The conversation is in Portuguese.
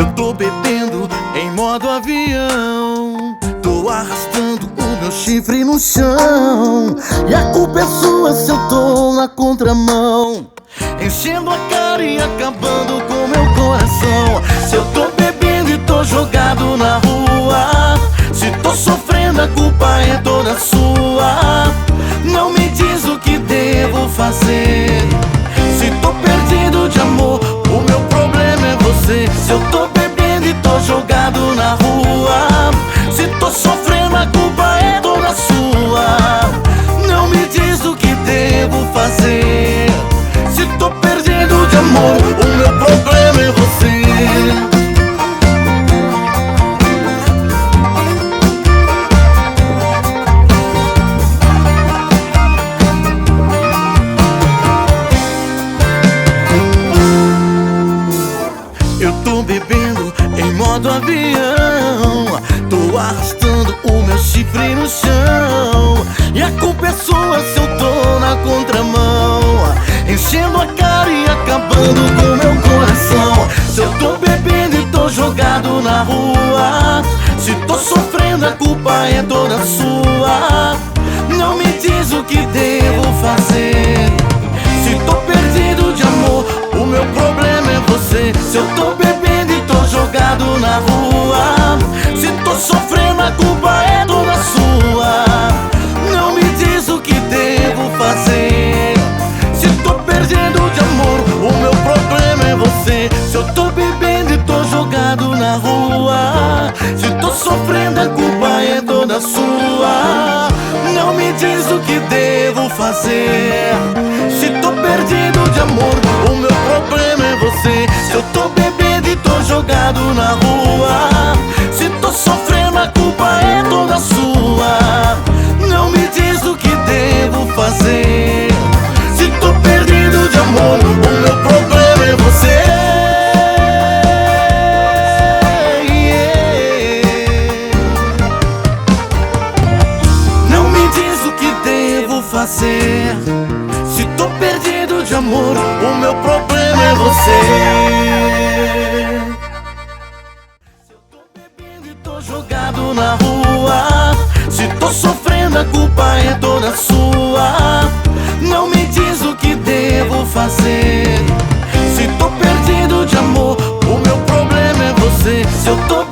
Eu tô bebendo em modo avião, tô arrastando o meu chifre no chão. E a culpa é sua se eu tô na contramão, enchendo a cara e acabando com meu coração. Se eu tô bebendo e tô jogado na rua, se tô sofrendo a culpa é toda sua. Não me diz o que devo fazer. Se tô perdido de amor, o meu problema é você. Se eu tô bebendo e tô jogado na rua, se tô sofrendo a culpa é toda sua. Não me diz o que devo fazer. Se tô perdido de amor, o meu problema é você. Eu tô bebendo em modo avião, tô arrastando o meu chifre no chão. E a culpa é sua se eu tô na contramão, enchendo a cara e acabando com meu coração. Se eu tô bebendo e tô jogado na rua, se tô sofrendo a culpa é toda sua. Não me diz o que devo fazer. Se tô perdido de amor, o meu problema é você. Se eu tô bebendo e tô jogado na rua, se tô sofrendo a culpa é toda sua. Não me diz o que devo fazer. Se tô perdendo de amor, o meu problema é você. Se eu tô bebendo e tô jogado na rua, se tô sofrendo a culpa é toda sua. Não me diz o que devo fazer. Se tô perdido de amor, o meu problema é você. Se eu tô bebendo e tô jogado na rua, se tô sofrendo a culpa é toda sua. Não me diz o que devo fazer. Se tô perdido de amor, o meu problema é você. Não me diz o que devo fazer. Se tô perdido de amor, o meu problema é você. Se eu tô bebendo e tô jogado na rua, se tô sofrendo a culpa é toda sua. Não me diz o que devo fazer. Se tô perdido de amor, o meu problema é você. Se eu tô